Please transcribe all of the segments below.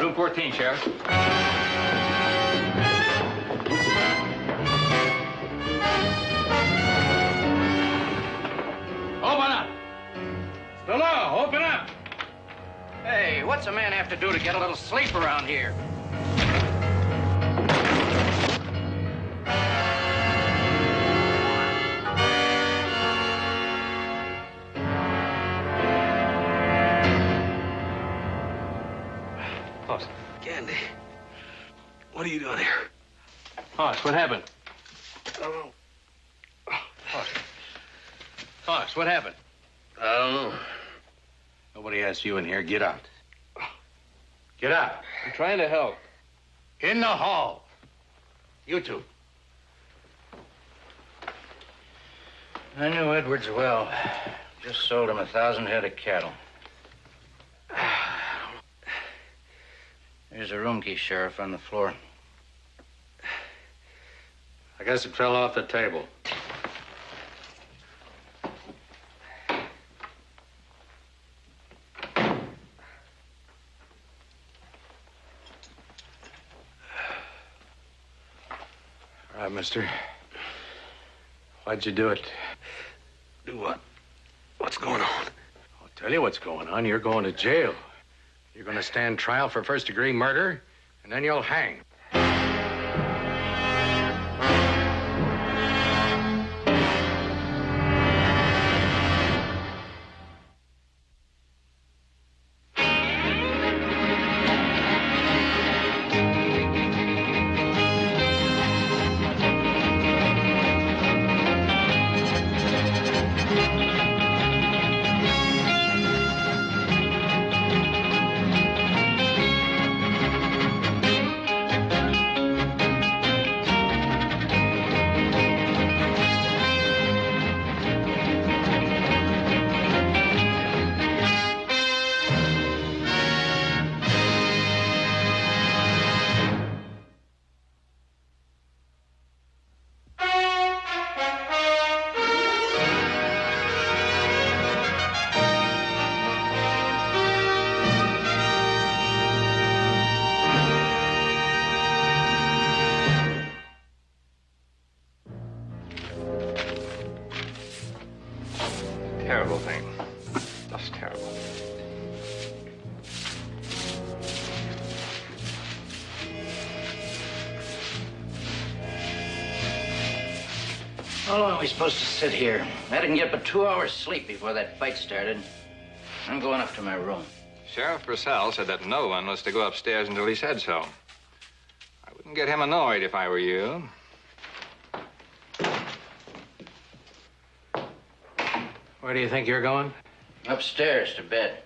Room 14, Sheriff. Open up! Hello, open up! Hey, what's a man have to do to get a little sleep around here? Hoss. Candy, what are you doing here? Hoss, what happened? I don't know. Hoss, what happened? I don't know. Nobody asked you in here. Get out. Get out. I'm trying to help. In the hall. You two. I knew Edwards well. Just sold him 1,000 head of cattle. There's a room key, Sheriff, on the floor. I guess it fell off the table. All right, mister. Why'd you do it? Do what? What's going on? I'll tell you what's going on. You're going to jail. You're going to stand trial for first-degree murder, and then you'll hang. Terrible thing. Just terrible. How long are we supposed to sit here? I didn't get but 2 hours sleep before that fight started. I'm going up to my room. Sheriff Purcell said that no one was to go upstairs until he said so. I wouldn't get him annoyed if I were you. Where do you think you're going? Upstairs to bed.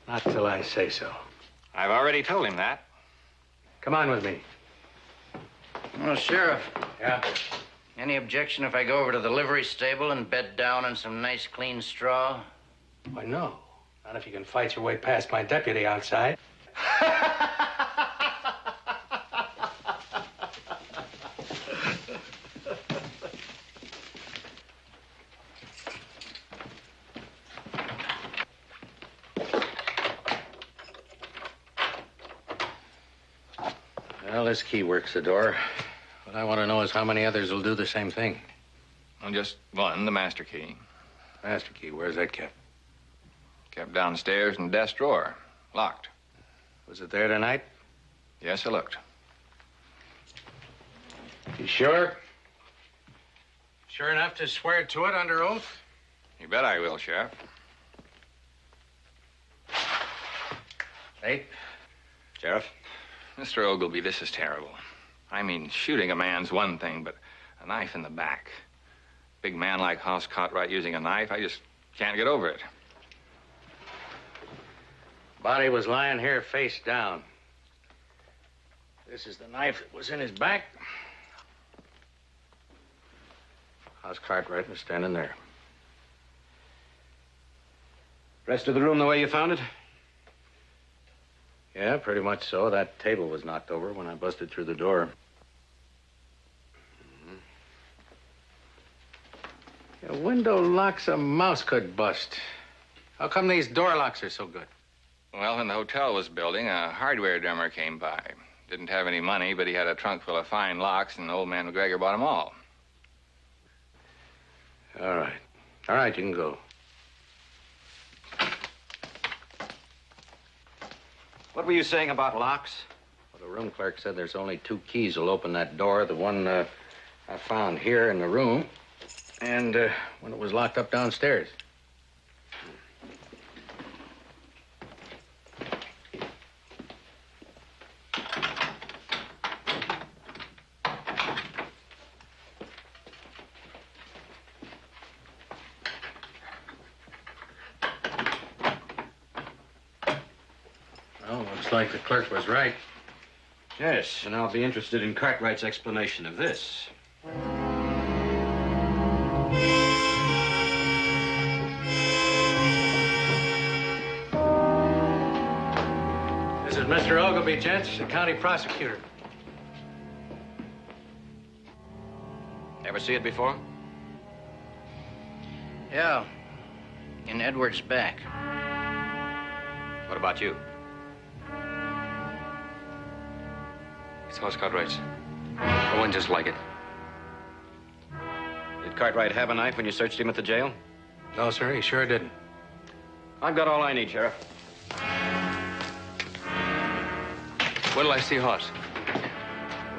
Not till I say so. I've already told him that. Come on with me. Well, Sheriff, Yeah? any objection if I go over to the livery stable and bed down on some nice, clean straw? Why, no. Not if you can fight your way past my deputy outside. Well, this key works the door. What I want to know is how many others will do the same thing. Well, just one, the master key. Master key, where's that kept? Kept downstairs in the desk drawer. Locked. Was it there tonight? Yes, I looked. You sure? Sure enough to swear to it under oath? You bet I will, Sheriff. Hey? Sheriff? Mr. Ogilvy, this is terrible. I mean, shooting a man's one thing, but a knife in the back. Big man like Hoss Cartwright using a knife, I just can't get over it. Body was lying here face down. This is the knife that was in his back. Hoss Cartwright was standing there. Rest of the room the way you found it? Yeah, pretty much so. That table was knocked over when I busted through the door. A window locks a mouse could bust. How come these door locks are so good? Well, when the hotel was building, a hardware drummer came by. Didn't have any money, but he had a trunk full of fine locks, and old man McGregor bought them all. All right. All right, you can go. What were you saying about locks? Well, the room clerk said there's only 2 keys will open that door. The one I found here in the room, and when it was locked up downstairs. Well, looks like the clerk was right. Yes, and I'll be interested in Cartwright's explanation of this. This is Mr. Ogilvy, gents, the county prosecutor. Ever see it before? Yeah, in Edward's back. What about you? It's House Cartwright's. I one just like it. Did Cartwright have a knife when you searched him at the jail? No, sir, he sure didn't. I've got all I need, Sheriff. When'll I see Hoss?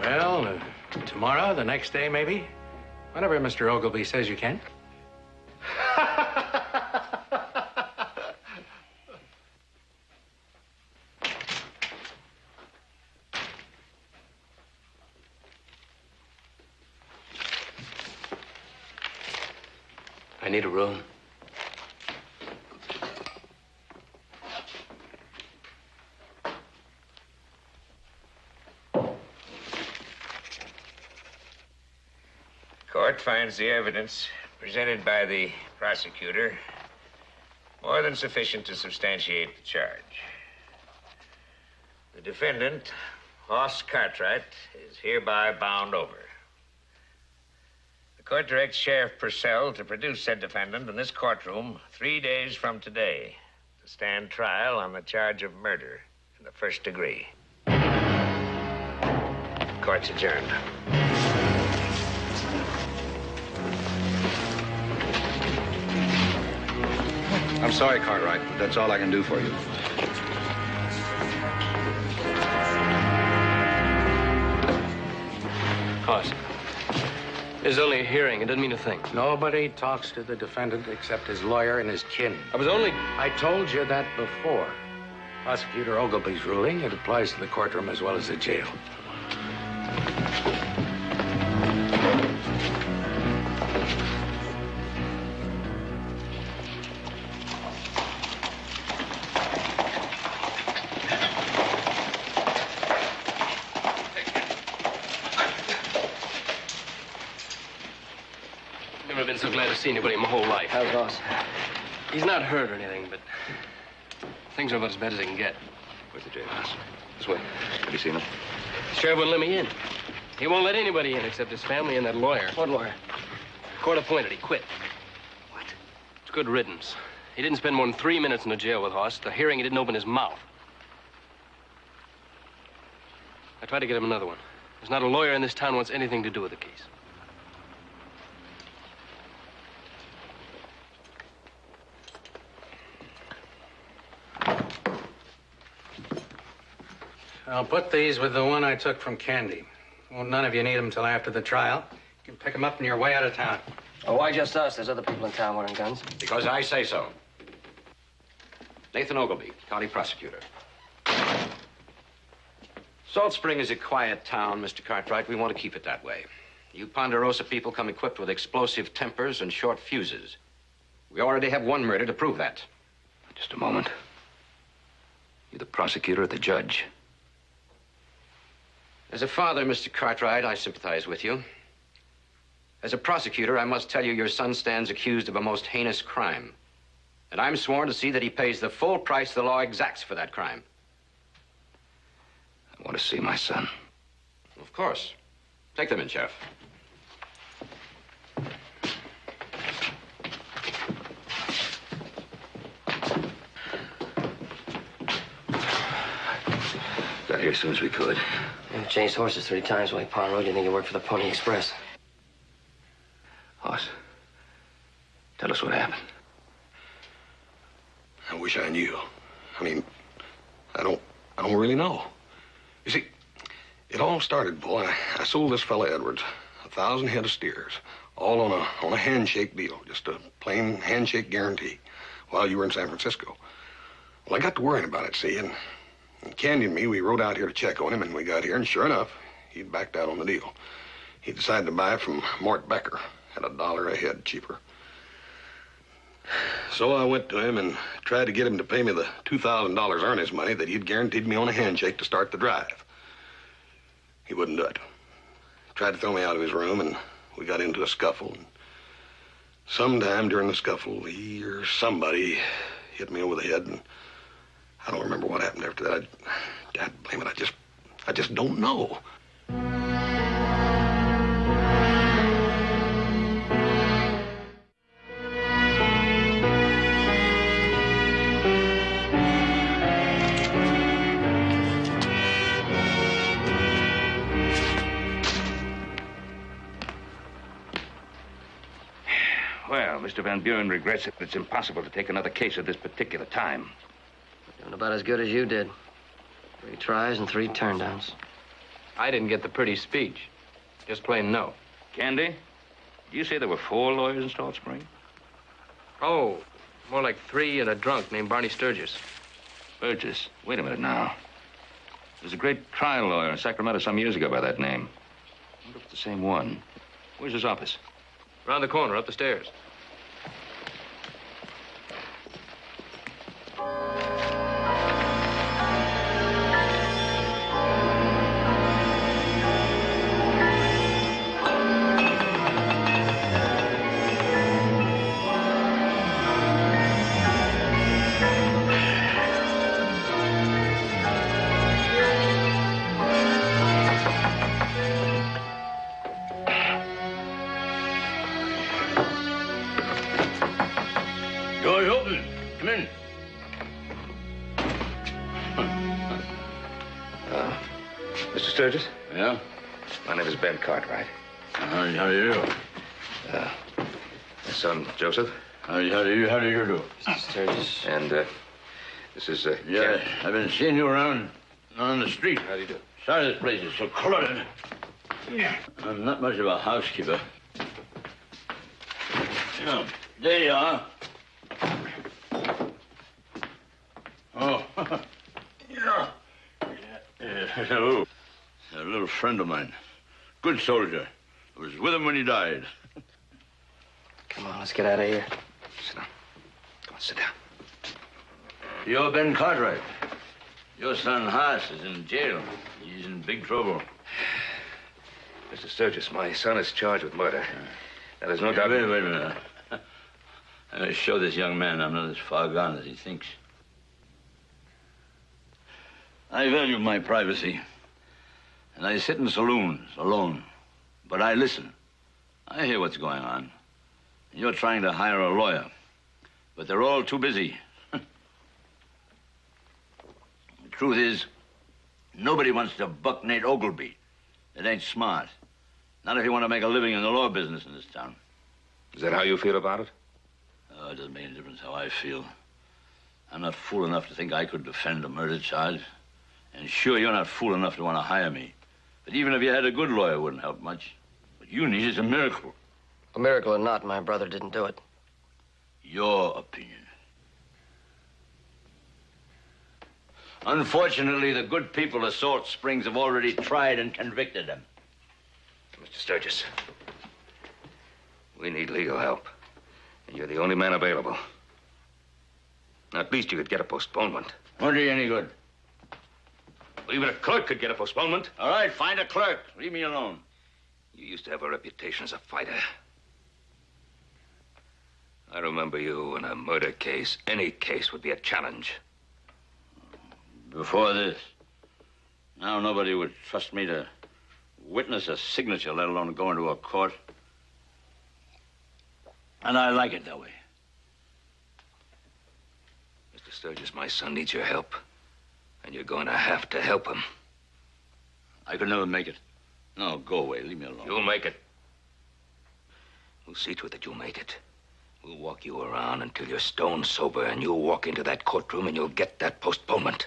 Well, tomorrow, the next day, maybe. Whenever Mr. Ogilvy says you can. I need a room. Court finds the evidence presented by the prosecutor more than sufficient to substantiate the charge. The defendant, Hoss Cartwright, is hereby bound over. The court directs Sheriff Purcell to produce said defendant in this courtroom 3 days from today to stand trial on the charge of murder in the first degree. Court's adjourned. I'm sorry, Cartwright, but that's all I can do for you. Hoss, there's only a hearing. It doesn't mean a thing. Nobody talks to the defendant except his lawyer and his kin. I was only... I told you that before. Prosecutor Ogilvy's ruling, it applies to the courtroom as well as the jail. Never been so glad to see anybody in my whole life. How's Hoss? He's not hurt or anything, but things are about as bad as they can get. Where's the jailhouse? This way. Have you seen him? The sheriff wouldn't let me in. He won't let anybody in except his family and that lawyer. What lawyer? Court appointed. He quit. What? It's good riddance. He didn't spend more than 3 minutes in the jail with Hoss. The hearing, he didn't open his mouth. I tried to get him another one. There's not a lawyer in this town who wants anything to do with the case. I'll put these with the one I took from Candy. Well, none of you need them till after the trial. You can pick them up on your way out of town. Oh, why just us? There's other people in town wearing guns. Because I say so. Nathan Ogilvy, county prosecutor. Salt Spring is a quiet town, Mr. Cartwright. We want to keep it that way. You Ponderosa people come equipped with explosive tempers and short fuses. We already have one murder to prove that. Just a moment. You're the prosecutor or the judge? As a father, Mr. Cartwright, I sympathize with you. As a prosecutor, I must tell you your son stands accused of a most heinous crime. And I'm sworn to see that he pays the full price the law exacts for that crime. I want to see my son. Of course. Take them in, Sheriff. got here as soon as we could. You changed horses 3 times while Pond Road. You think you worked for the Pony Express? Hoss, tell us what happened. I wish I knew. I mean, I don't really know. You see, it all started, boy. I sold this fella Edwards 1,000 head of steers, all on a handshake deal, just a plain handshake guarantee, while you were in San Francisco. Well, I got to worrying about it, see, and Candy and me, we rode out here to check on him, and we got here, and sure enough, he'd backed out on the deal. He decided to buy it from Mort Dekker at $1 a head cheaper. So I went to him and tried to get him to pay me the $2,000 earnest money that he'd guaranteed me on a handshake to start the drive. He wouldn't do it. Tried to throw me out of his room, and we got into a scuffle. And sometime during the scuffle, he or somebody hit me over the head, and I don't remember what happened after that. God blame it, I just don't know. Well, Mr. Van Buren regrets it, but it's impossible to take another case at this particular time. Doing about as good as you did. 3 tries and 3 turndowns. I didn't get the pretty speech. Just plain no. Candy, did you say there were 4 lawyers in Salt Spring? Oh, more like 3 and a drunk named Barney Sturgis. Burgess. Wait a minute now. There was a great trial lawyer in Sacramento some years ago by that name. I wonder if it's the same one. Where's his office? Around the corner, up the stairs. Door's open. Come in. Mr. Sturgis? Yeah? My name is Ben Cartwright. How do you do? My son, Joseph. How do you do? Sturgis. And, this is, Yeah, Ken. I've been seeing you around on the street. How do you do? Sorry this place is so cluttered. I'm not much of a housekeeper. Yeah, there you are. Oh. Yeah. Hello. A little friend of mine. Good soldier. I was with him when he died. Come on, let's get out of here. Sit down. Come on, sit down. You're Ben Cartwright. Your son, Haas, is in jail. He's in big trouble. Mr. Sturgis, my son is charged with murder. Now, there's no doubt... Wait a minute. I'm going to show this young man I'm not as far gone as he thinks. I value my privacy. And I sit in saloons alone. But I listen. I hear what's going on. You're trying to hire a lawyer. But they're all too busy. The truth is, nobody wants to buck Nate Ogilvy. It ain't smart. Not if you want to make a living in the law business in this town. Is that how you feel about it? Oh, it doesn't make any difference how I feel. I'm not fool enough to think I could defend a murder charge. And sure, you're not fool enough to want to hire me. But even if you had a good lawyer, it wouldn't help much. What you need is a miracle. A miracle or not, my brother didn't do it. Your opinion. Unfortunately, the good people of Salt Springs have already tried and convicted him. Mr. Sturgis, we need legal help. And you're the only man available. Now, at least you could get a postponement. Won't do you any good. Well, even a clerk could get a postponement. All right, find a clerk. Leave me alone. You used to have a reputation as a fighter. I remember you in a murder case. Any case would be a challenge. Before this, now nobody would trust me to witness a signature, let alone go into a court. And I like it that way. Mr. Sturgis, my son needs your help. And you're going to have to help him. I could never make it. No, go away. Leave me alone. You'll make it. We'll see to it that you'll make it. We'll walk you around until you're stone sober, and you'll walk into that courtroom and you'll get that postponement.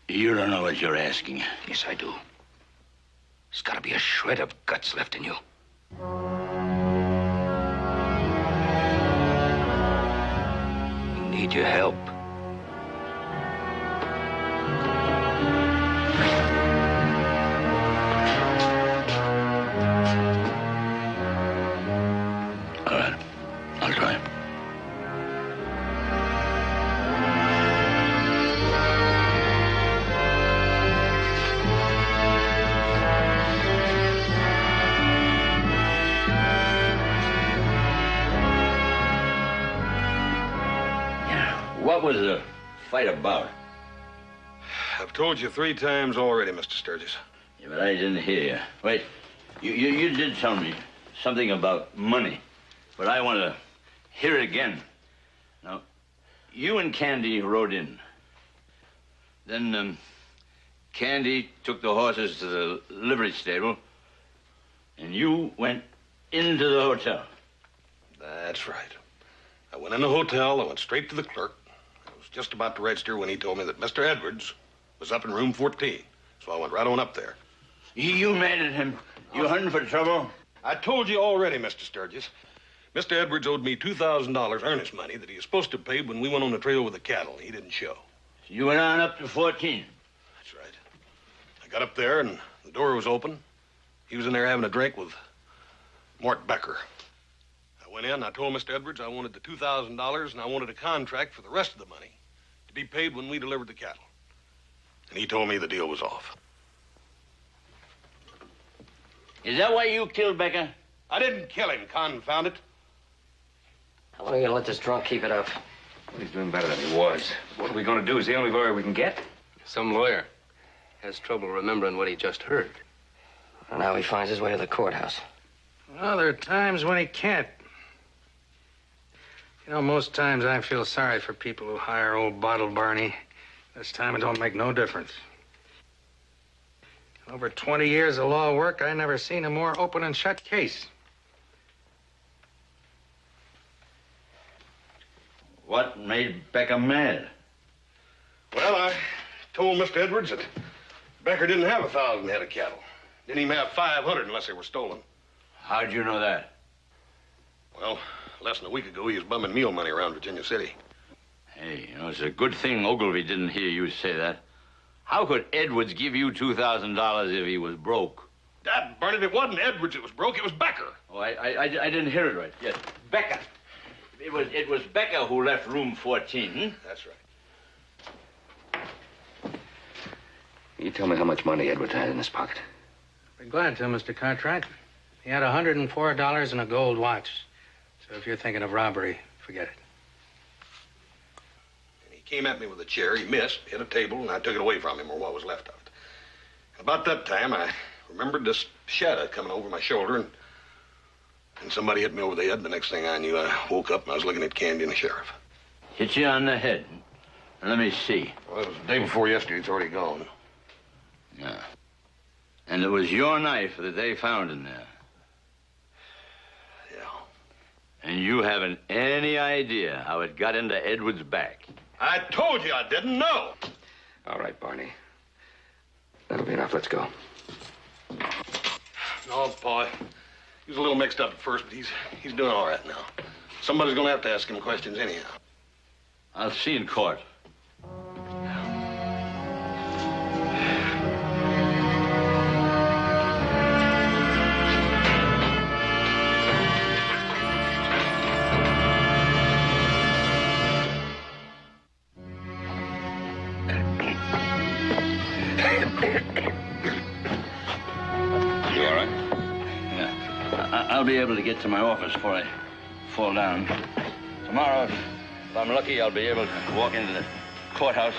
You don't know what you're asking. Yes, I do. There's got to be a shred of guts left in you. We need your help. All right. I'll try. What was the fight about? I've told you 3 times already, Mr. Sturgis. Yeah, but I didn't hear you. Wait, you did tell me something about money, but I want to hear it again. Now, you and Candy rode in. Then, Candy took the horses to the livery stable, and you went into the hotel. That's right. I went in the hotel, I went straight to the clerk. I was just about to register when he told me that Mr. Edwards was up in room 14. So I went right on up there. You mad at him? You hunting for trouble? I told you already, Mr. Sturgis. Mr. Edwards owed me $2,000 earnest money that he was supposed to pay when we went on the trail with the cattle. He didn't show. You went on up to 14. That's right. I got up there and the door was open. He was in there having a drink with Mort Dekker. I went in, I told Mr. Edwards I wanted the $2,000 and I wanted a contract for the rest of the money to be paid when we delivered the cattle. And he told me the deal was off. Is that why you killed Dekker? I didn't kill him, confound it. How long are you gonna let this drunk keep it up? Well, he's doing better than he was. What are we going to do? Is the only lawyer we can get? Some lawyer has trouble remembering what he just heard. And now he finds his way to the courthouse. Well, there are times when he can't. You know, most times I feel sorry for people who hire old Bottle Barney. This time it don't make no difference. Over 20 years of law work, I never seen a more open and shut case. What made Dekker mad? Well, I told Mr. Edwards that Dekker didn't have 1,000 head of cattle. Didn't even have 500 unless they were stolen. How'd you know that? Well, less than a week ago, he was bumming meal money around Virginia City. Hey, you know, it's a good thing Ogilvy didn't hear you say that. How could Edwards give you $2,000 if he was broke? Dad, Barnett, it wasn't Edwards that was broke, it was Dekker. Oh, I didn't hear it right. Yes, Dekker. It was Dekker who left room 14. That's right. You tell me how much money Edwards had in his pocket. Be glad to, Mr. Cartwright. He had $104 and a gold watch. So if you're thinking of robbery, forget it. He came at me with a chair. He missed, hit a table, and I took it away from him, or what was left of it. About that time, I remembered this shadow coming over my shoulder, and somebody hit me over the head. The next thing I knew, I woke up and I was looking at Candy and the sheriff. Hit you on the head. Let me see. Well, it was the day before yesterday. It's already gone. Yeah. And it was your knife that they found in there. Yeah. And you haven't any idea how it got into Edwards' back. I told you I didn't know. All right, Barney. That'll be enough. Let's go. No, Pa. He was a little mixed up at first, but he's doing all right now. Somebody's going to have to ask him questions anyhow. I'll see you in court. You all right? Yeah. I'll be able to get to my office before I fall down. Tomorrow, if I'm lucky, I'll be able to walk into the courthouse.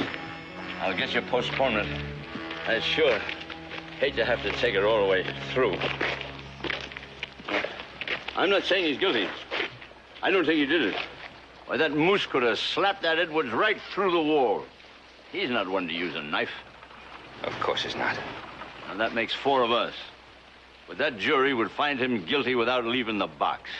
I'll get your postponement. I sure hate to have to take it all the way through. I'm not saying he's guilty. I don't think he did it. Why, that moose could have slapped that Edwards right through the wall. He's not one to use a knife. Of course he's not. And that makes 4 of us. But that jury would find him guilty without leaving the box.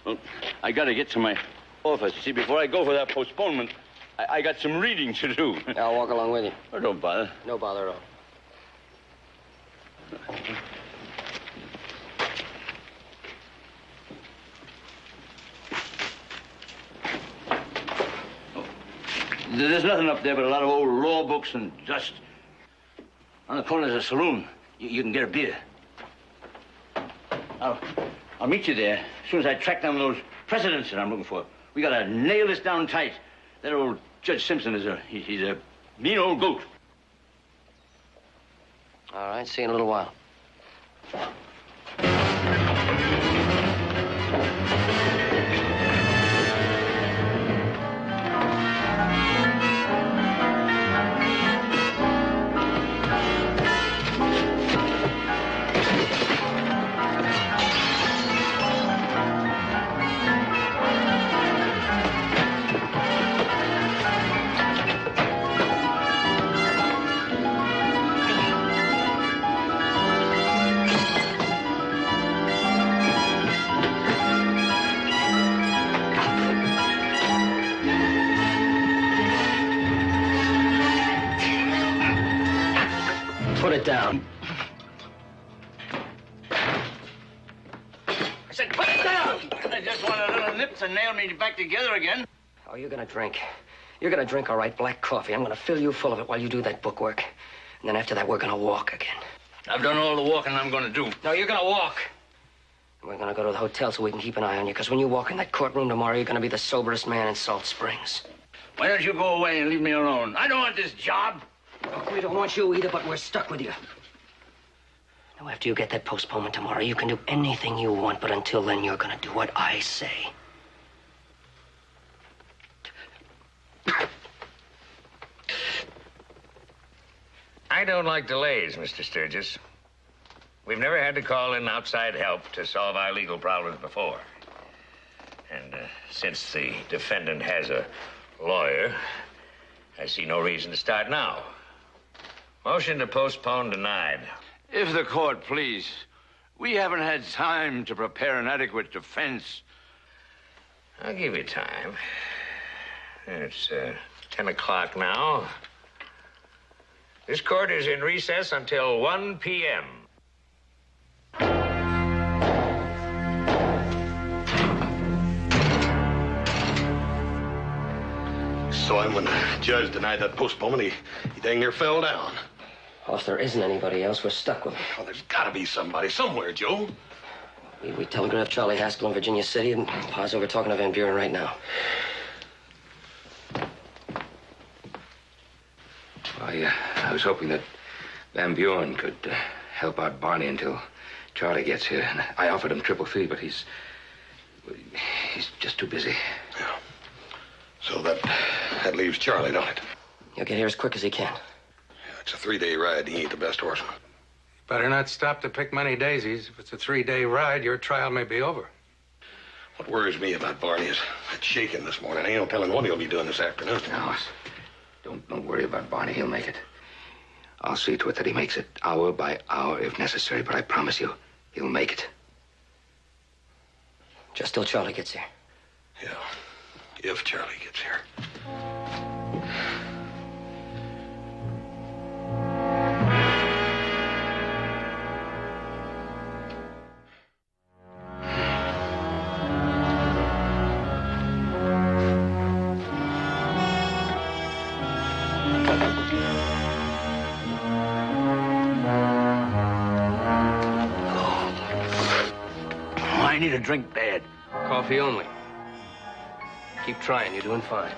Well, I got to get to my office. See, before I go for that postponement, I got some reading to do. Yeah, I'll walk along with you. Oh, don't bother. No bother at all. There's nothing up there but a lot of old law books and dust. On the corner there's a saloon. You can get a beer. I'll meet you there as soon as I track down those precedents that I'm looking for. We gotta nail this down tight. That old Judge Simpson is he's a mean old goat. All right, see you in a little while. Put it down. I said, put it down! I just want a little nip to nail me back together again. Oh, you're gonna drink. You're gonna drink, all right, black coffee. I'm gonna fill you full of it while you do that bookwork. And then after that, we're gonna walk again. I've done all the walking I'm gonna do. No, you're gonna walk. And we're gonna go to the hotel so we can keep an eye on you, because when you walk in that courtroom tomorrow, you're gonna be the soberest man in Salt Springs. Why don't you go away and leave me alone? I don't want this job. We don't want you either, but we're stuck with you. Now, after you get that postponement tomorrow, you can do anything you want, but until then, you're gonna do what I say. I don't like delays, Mr. Sturgis. We've never had to call in outside help to solve our legal problems before. And since the defendant has a lawyer, I see no reason to start now. Motion to postpone denied. If the court please, we haven't had time to prepare an adequate defense. I'll give you time. It's 10 o'clock now. This court is in recess until 1 p.m. So when the judge denied that postponement, he dang near fell down. Well, if there isn't anybody else, we're stuck with him. Well, there's got to be somebody somewhere, Joe. We telegraphed Charlie Haskell in Virginia City, and Pa's over talking to Van Buren right now. I was hoping that Van Buren could help out Barney until Charlie gets here. And I offered him triple fee, but he's just too busy. Yeah. So that leaves Charlie, don't it? He'll get here as quick as he can. Yeah, it's a 3-day ride. He ain't the best horseman. Better not stop to pick many daisies. If it's a 3-day ride, your trial may be over. What worries me about Barney is that shaking this morning. Ain't no telling what he'll be doing this afternoon. No, don't worry about Barney. He'll make it. I'll see to it that he makes it hour by hour if necessary, but I promise you, he'll make it. Just till Charlie gets here. Yeah, if Charlie gets here. I need a drink bad. Coffee only. Keep trying. You're doing fine.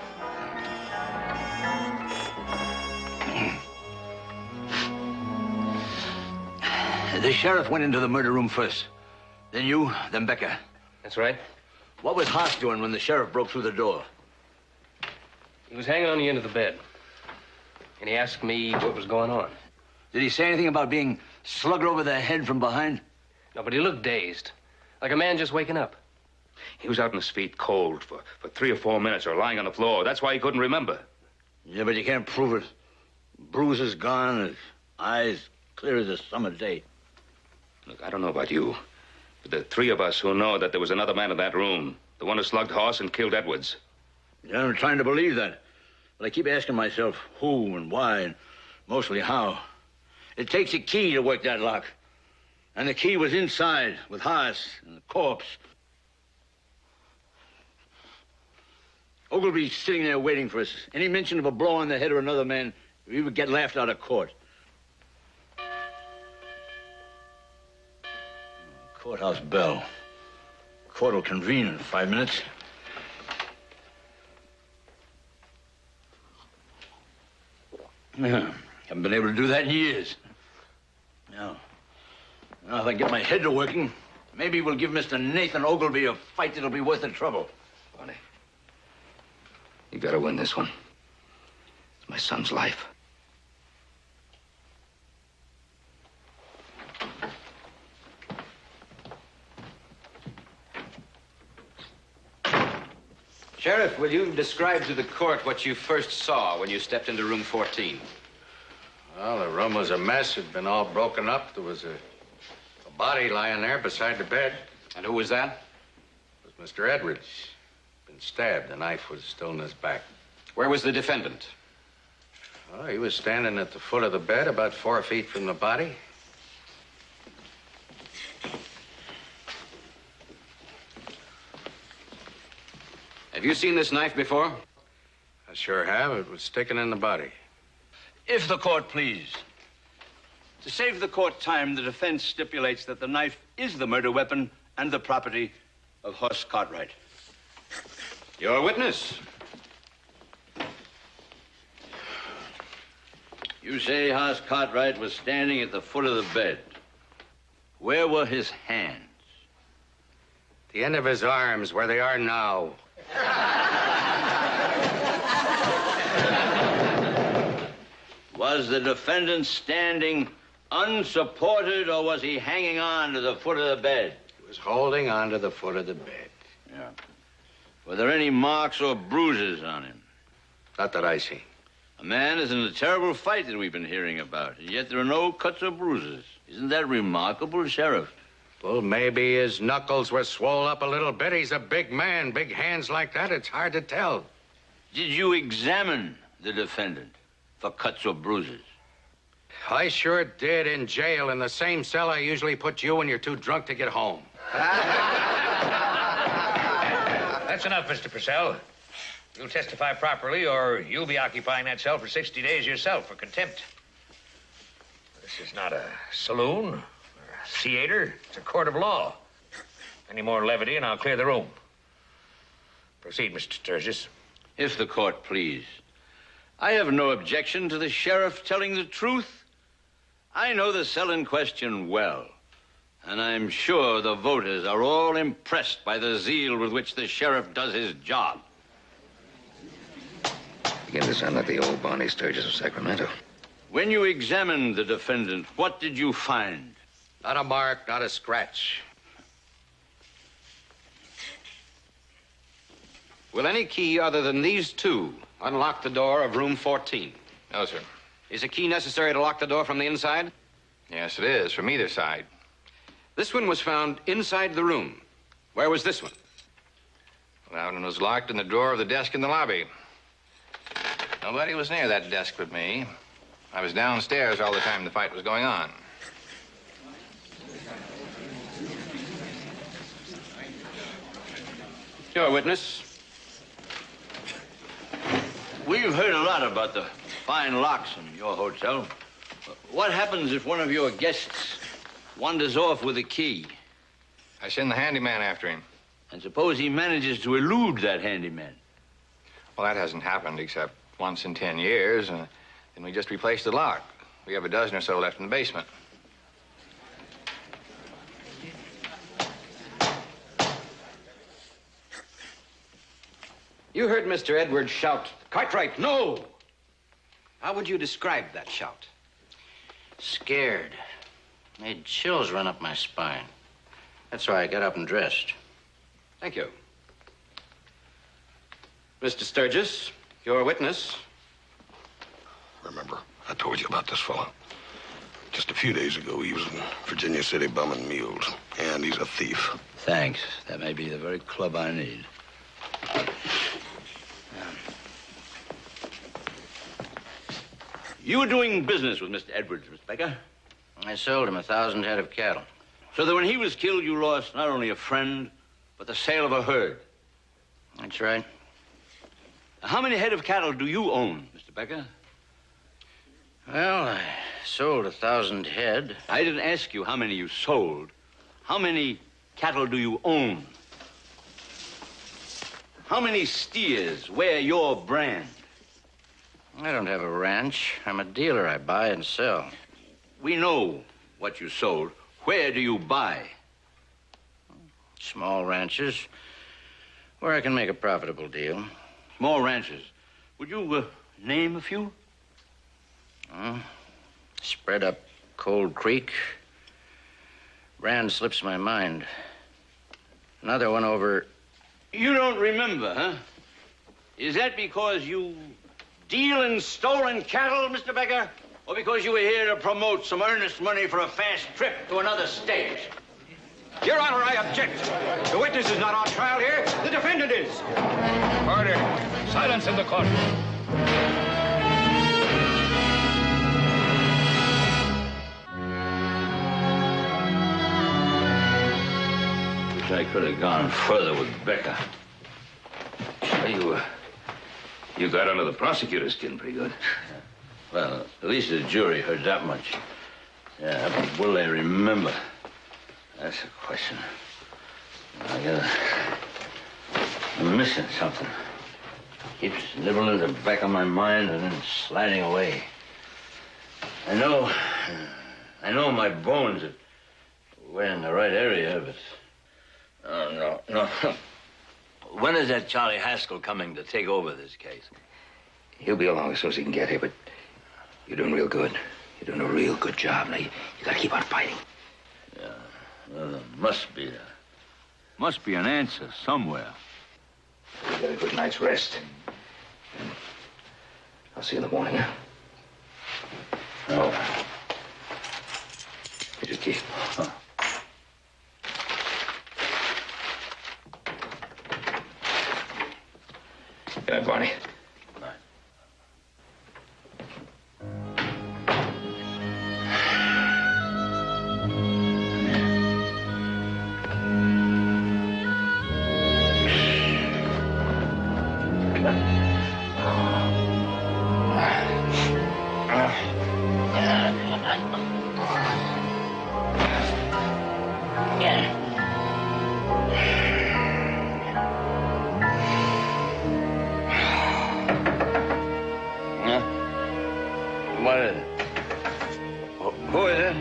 The sheriff went into the murder room first. Then you, then Dekker. That's right. What was Haas doing when the sheriff broke through the door? He was hanging on the end of the bed. And he asked me what was going on. Did he say anything about being slugged over the head from behind? No, but he looked dazed. Like a man just waking up. He was out on his feet cold for 3 or 4 minutes or lying on the floor. That's why he couldn't remember. Yeah, but you can't prove it. Bruises gone, Eyes clear as a summer day. Look, I don't know about you, but there are three of us who know that there was another man in that room. The one who slugged Hoss and killed Edwards. Yeah, I'm trying to believe that. But I keep asking myself who and why and mostly how. It takes a key to work that lock. And the key was inside with Hoss and the corpse. Ogilvy's sitting there waiting for us. Any mention of a blow on the head of another man, we would get laughed out of court. Courthouse bell. Court will convene in 5 minutes. Yeah, haven't been able to do that in years. Now, if I get my head to working, maybe we'll give Mr. Nathan Ogilvy a fight that'll be worth the trouble. Barney, you gotta win this one. It's my son's life. Sheriff, will you describe to the court what you first saw when you stepped into room 14? Well, the room was a mess. It'd been all broken up. There was a body lying there beside the bed. And who was that? It was Mr. Edwards. Been stabbed. The knife was still in his back. Where was the defendant? Oh, he was standing at the foot of the bed, about 4 feet from the body. Have you seen this knife before? I sure have. It was sticking in the body. If the court please. To save the court time, the defense stipulates that the knife is the murder weapon and the property of Hoss Cartwright. Your witness. You say Hoss Cartwright was standing at the foot of the bed. Where were his hands? The end of his arms, where they are now. Was the defendant standing unsupported, or was he hanging on to the foot of the bed? He was holding on to the foot of the bed. Yeah. Were there any marks or bruises on him? Not that I see. A man is in a terrible fight that we've been hearing about, and yet there are no cuts or bruises. Isn't that remarkable, Sheriff? Well, maybe his knuckles were swole up a little bit. He's a big man. Big hands like that, it's hard to tell. Did you examine the defendant for cuts or bruises? I sure did, in jail, in the same cell I usually put you when you're too drunk to get home. That's enough, Mr. Purcell. You'll testify properly, or you'll be occupying that cell for 60 days yourself for contempt. This is not a saloon or a theater. It's a court of law. Any more levity, and I'll clear the room. Proceed, Mr. Sturgis. If the court please. I have no objection to the sheriff telling the truth. I know the cell in question well, and I'm sure the voters are all impressed by the zeal with which the sheriff does his job. Begin to sound like the old Barney Sturgis of Sacramento. When you examined the defendant, what did you find? Not a mark, not a scratch. Will any key other than these two unlock the door of room 14? No, sir. Is a key necessary to lock the door from the inside? Yes, it is, from either side. This one was found inside the room. Where was this one? Well, that one was locked in the drawer of the desk in the lobby. Nobody was near that desk but me. I was downstairs all the time the fight was going on. Your witness. We've heard a lot about the fine locks in your hotel. What happens if one of your guests wanders off with a key? I send the handyman after him. And suppose he manages to elude that handyman? Well, that hasn't happened except once in 10 years, and then we just replaced the lock. We have a dozen or so left in the basement. You heard Mr. Edwards shout, "Cartwright, no!" How would you describe that shout? Scared. Made chills run up my spine. That's why I got up and dressed. Thank you. Mr. Sturgis, your witness. Remember, I told you about this fella. Just a few days ago, he was in Virginia City bumming mules, and he's a thief. Thanks. That may be the very club I need. You were doing business with Mr. Edwards, Mr. Becker? I sold him 1,000 head of cattle. So that when he was killed, you lost not only a friend, but the sale of a herd. That's right. How many head of cattle do you own, Mr. Becker? Well, I sold 1,000 head. I didn't ask you how many you sold. How many cattle do you own? How many steers wear your brand? I don't have a ranch. I'm a dealer. I buy and sell. We know what you sold. Where do you buy? Small ranches where I can make a profitable deal. Small ranches. Would you name a few? Spread up Cold Creek. Brand slips my mind. Another one over... You don't remember, huh? Is that because you deal in stolen cattle, Mr. Becker? Or because you were here to promote some earnest money for a fast trip to another state? Your Honor, I object. The witness is not on trial here. The defendant is. Order. Silence in the court. Wish I could have gone further with Becker. You got under the prosecutor's skin pretty good. Well, at least the jury heard that much. Yeah, but will they remember? That's the question. I'm missing something. Keeps nibbling at the back of my mind and then sliding away. I know my bones were in the right area, but... Oh, no. When is that Charlie Haskell coming to take over this case? He'll be along as soon as he can get here, but you're doing real good. You're doing a real good job. Now, you gotta keep on fighting. Yeah, well, there must be an answer somewhere. You get a good night's rest. I'll see you in the morning, huh? No. Here's your key. Huh. Good night, Barney. What is it? Who is it?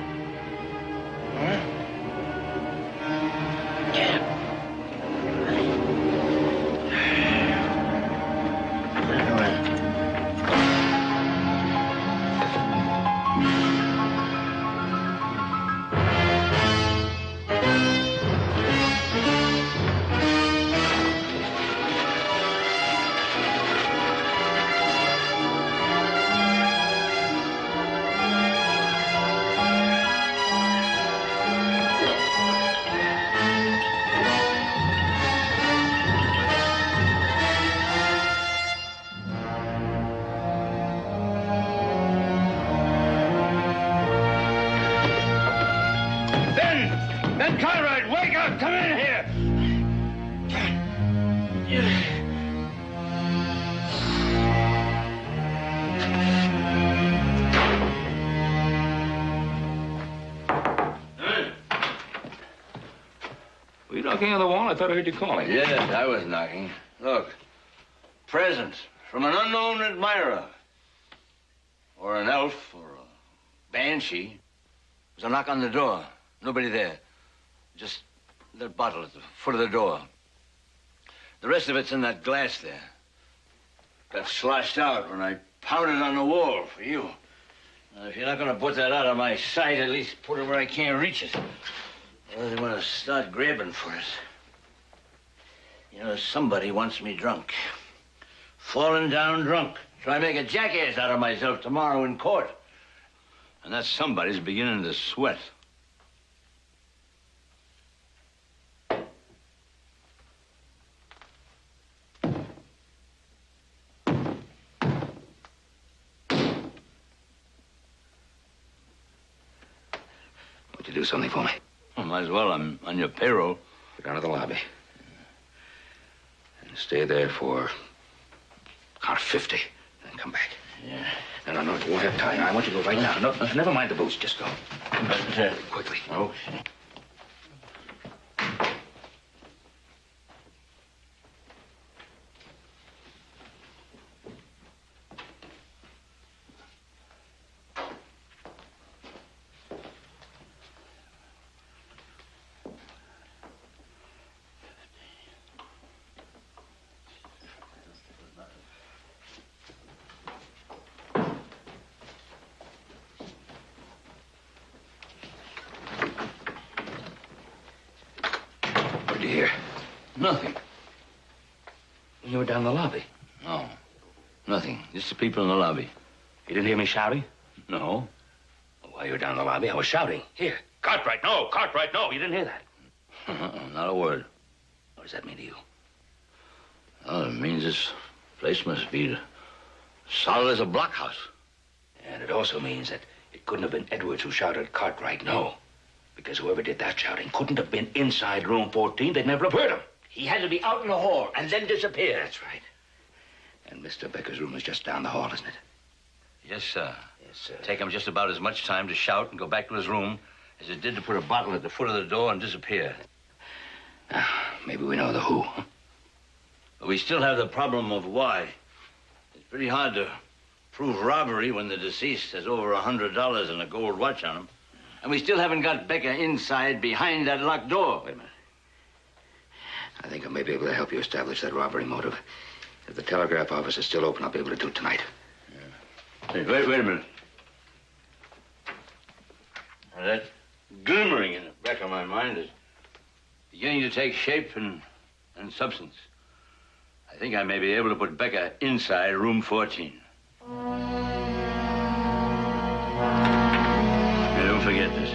Ben Conrad, wake up! Come in here! Were you knocking on the wall? I thought I heard you calling. Yes, I was knocking. Look, present from an unknown admirer. Or an elf, or a banshee. There's a knock on the door. Nobody there. Just that bottle at the foot of the door. The rest of it's in that glass there. Got sloshed out when I pounded on the wall for you. Now, if you're not going to put that out of my sight, at least put it where I can't reach it. Or they want to start grabbing for it. You know, somebody wants me drunk. Falling down drunk. Try to make a jackass out of myself tomorrow in court. And that somebody's beginning to sweat. Would you do something for me? Well, might as well. I'm on your payroll. Go down to the lobby. And stay there for count 50. Then come back. Yeah. No, you won't have time. I want you to go right now. No, never mind the boots. Just go. But, quickly. Okay. What did you hear? Nothing. You were down in the lobby. No. Nothing. Just the people in the lobby. You didn't hear me shouting? No. While you were down in the lobby, I was shouting. Here. Cartwright, no! Cartwright, no! You didn't hear that? Not a word. What does that mean to you? Oh, it means this place must be solid as a blockhouse. And it also means that it couldn't have been Edwards who shouted Cartwright, no. Because whoever did that shouting couldn't have been inside room 14. They'd never have heard him. He had to be out in the hall and then disappear. That's right. And Mr. Becker's room is just down the hall, isn't it? Yes, sir. Yes, sir. Take him just about as much time to shout and go back to his room as it did to put a bottle at the foot of the door and disappear. Maybe we know the who. But we still have the problem of why. It's pretty hard to prove robbery when the deceased has over $100 and a gold watch on him. And we still haven't got Becker inside behind that locked door. Wait a minute. I think I may be able to help you establish that robbery motive. If the telegraph office is still open, I'll be able to do it tonight. Yeah. Hey, wait a minute. Now, that glimmering in the back of my mind is beginning to take shape and substance. I think I may be able to put Becker inside room 14. Hey, don't forget this.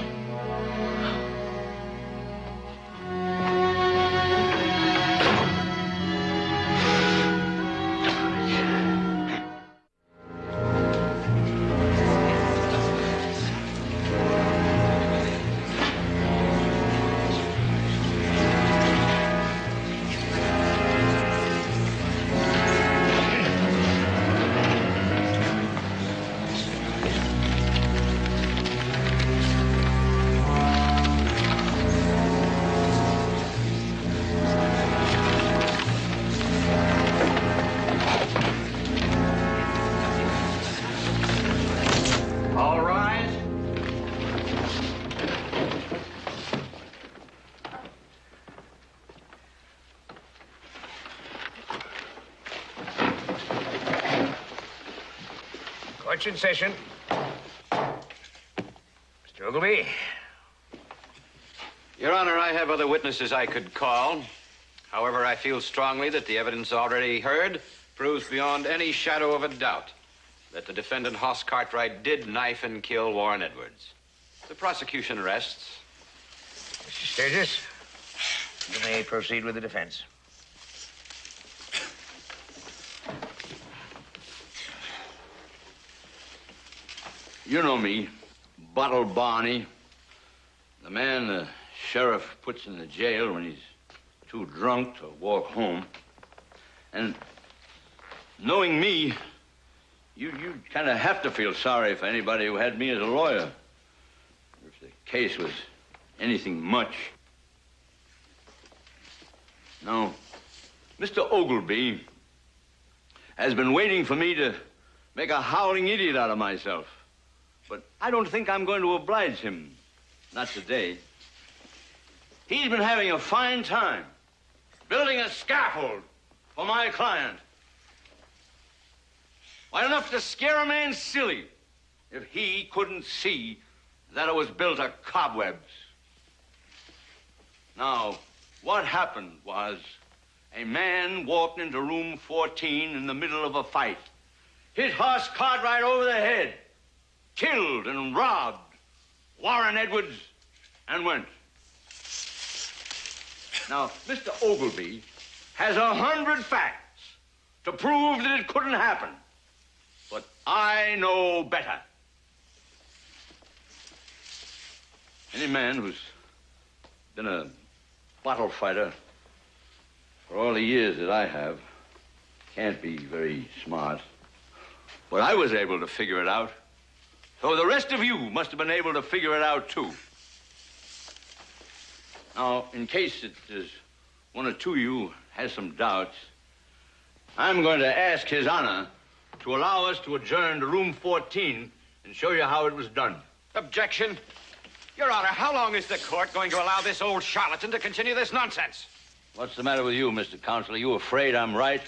Court's in session. Mr. Ogilvy. Your Honor, I have other witnesses I could call. However, I feel strongly that the evidence already heard proves beyond any shadow of a doubt that the defendant, Hoss Cartwright, did knife and kill Warren Edwards. The prosecution rests. Mr. Sturgis, you may proceed with the defense. You know me, Bottle Barney, the man the sheriff puts in the jail when he's too drunk to walk home. And knowing me, you kind of have to feel sorry for anybody who had me as a lawyer. If the case was anything much. Now, Mr. Ogilvy has been waiting for me to make a howling idiot out of myself. But I don't think I'm going to oblige him. Not today. He's been having a fine time building a scaffold for my client. Why, enough to scare a man silly if he couldn't see that it was built of cobwebs. Now, what happened was a man walked into room 14 in the middle of a fight, hit Hoss Cartwright over the head, killed and robbed Warren Edwards and went. Now, Mr. Ogilvy has 100 facts to prove that it couldn't happen. But I know better. Any man who's been a bottle fighter for all the years that I have can't be very smart. But I was able to figure it out. So the rest of you must have been able to figure it out, too. Now, in case that there's one or two of you has some doubts, I'm going to ask His Honor to allow us to adjourn to room 14 and show you how it was done. Objection. Your Honor, how long is the court going to allow this old charlatan to continue this nonsense? What's the matter with you, Mr. Counsel? Are you afraid I'm right?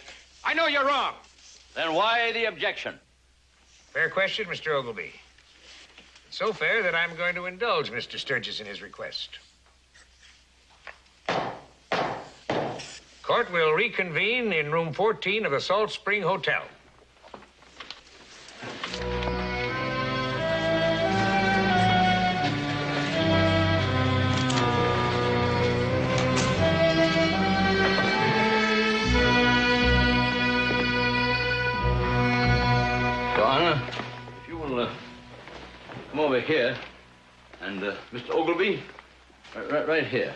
I know you're wrong. Then why the objection? Fair question, Mr. Ogilvy. It's so fair that I'm going to indulge Mr. Sturgis in his request. Court will reconvene in room 14 of the Salt Spring Hotel. Your Honor, if you will come over here, and Mr. Ogilvy, right here.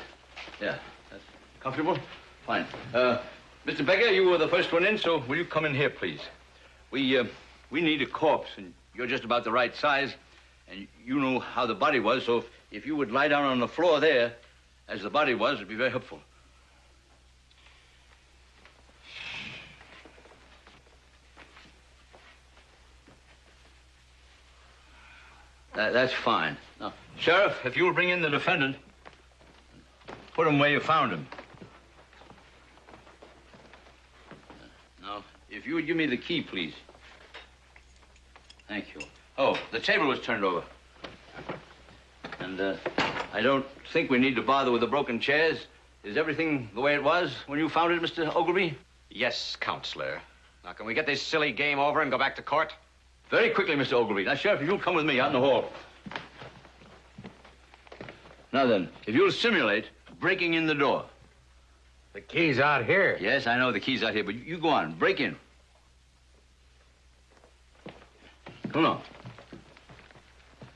Yeah, that's comfortable? Fine. Mr. Dekker, you were the first one in, so will you come in here, please? We need a corpse, and you're just about the right size, and you know how the body was, so if you would lie down on the floor there, as the body was, it'd be very helpful. That's fine. Now, Sheriff, if you'll bring in the defendant, put him where you found him. Now, if you would give me the key, please. Thank you. Oh, the table was turned over. And I don't think we need to bother with the broken chairs. Is everything the way it was when you found it, Mr. Ogilvy? Yes, Counselor. Now, can we get this silly game over and go back to court? Very quickly, Mr. Ogilvy. Now, Sheriff, if you'll come with me out in the hall. Now then, if you'll simulate breaking in the door. The key's out here. Yes, I know the key's out here, but you go on. Break in. Come on.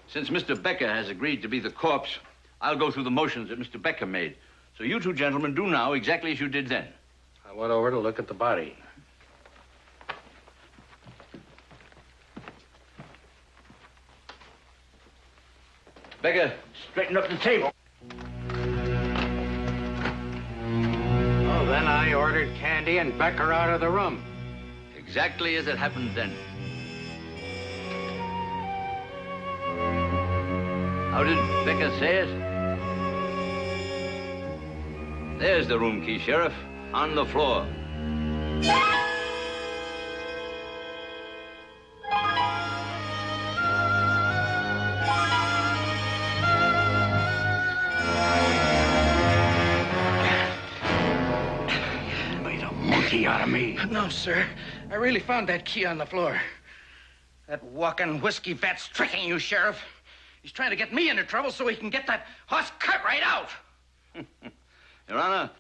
Since Mr. Dekker has agreed to be the corpse, I'll go through the motions that Mr. Dekker made. So you two gentlemen do now exactly as you did then. I went over to look at the body. Dekker, straighten up the table. Oh, then I ordered candy and Dekker out of the room. Exactly as it happened then. How did Dekker say it? There's the room key, Sheriff, on the floor. Out of me. No, sir. I really found that key on the floor. That walking whiskey bat's tricking you, Sheriff. He's trying to get me into trouble so he can get that horse Cartwright out. Your Honor,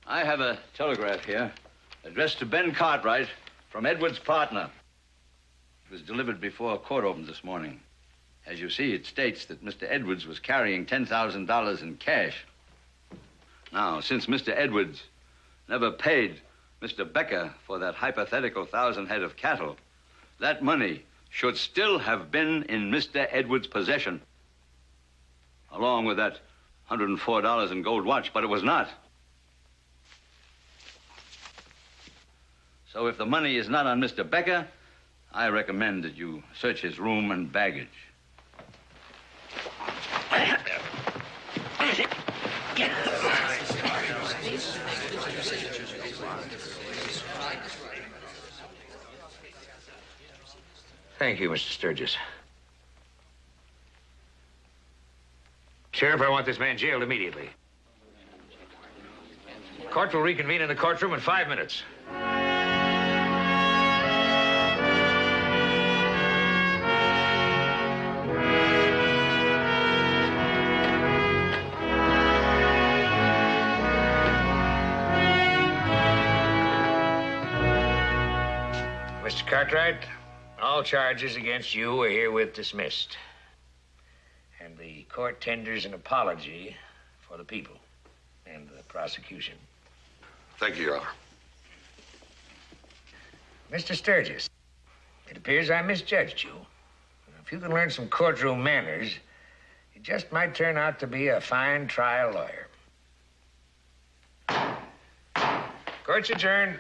I have a telegraph here addressed to Ben Cartwright from Edwards' partner. It was delivered before court opened this morning. As you see, it states that Mr. Edwards was carrying $10,000 in cash. Now, since Mr. Edwards never paid Mr. Dekker for that hypothetical 1,000 head of cattle, that money should still have been in Mr. Edwards' possession, along with that $104 in gold watch, but it was not. So if the money is not on Mr. Dekker, I recommend that you search his room and baggage. Thank you, Mr. Sturgis. Sheriff, I want this man jailed immediately. Court will reconvene in the courtroom in 5 minutes. Mr. Cartwright, all charges against you are herewith dismissed. And the court tenders an apology for the people and the prosecution. Thank you, Your Honor. Mr. Sturgis, it appears I misjudged you. If you can learn some courtroom manners, you just might turn out to be a fine trial lawyer. Court's adjourned.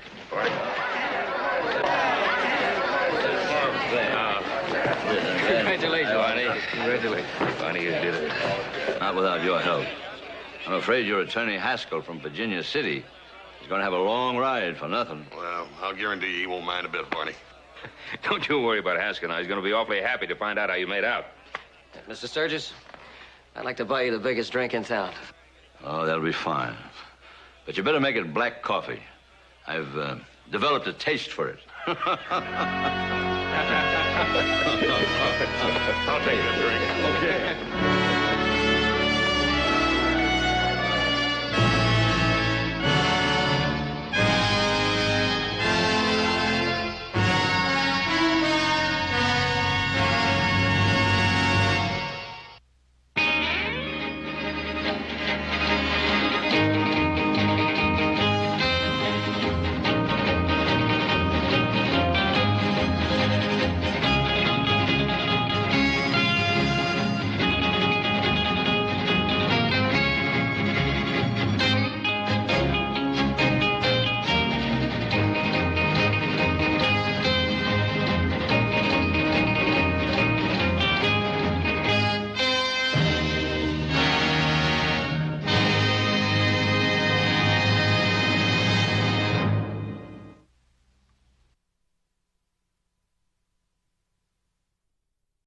Congratulations, Barney. Congratulations. Barney, you did it. Not without your help. I'm afraid your attorney Haskell from Virginia City is going to have a long ride for nothing. Well, I'll guarantee you he won't mind a bit, Barney. Don't you worry about Haskell now. He's going to be awfully happy to find out how you made out. Mr. Sturgis, I'd like to buy you the biggest drink in town. Oh, that'll be fine. But you better make it black coffee. I've developed a taste for it. I'll take the drink. Okay.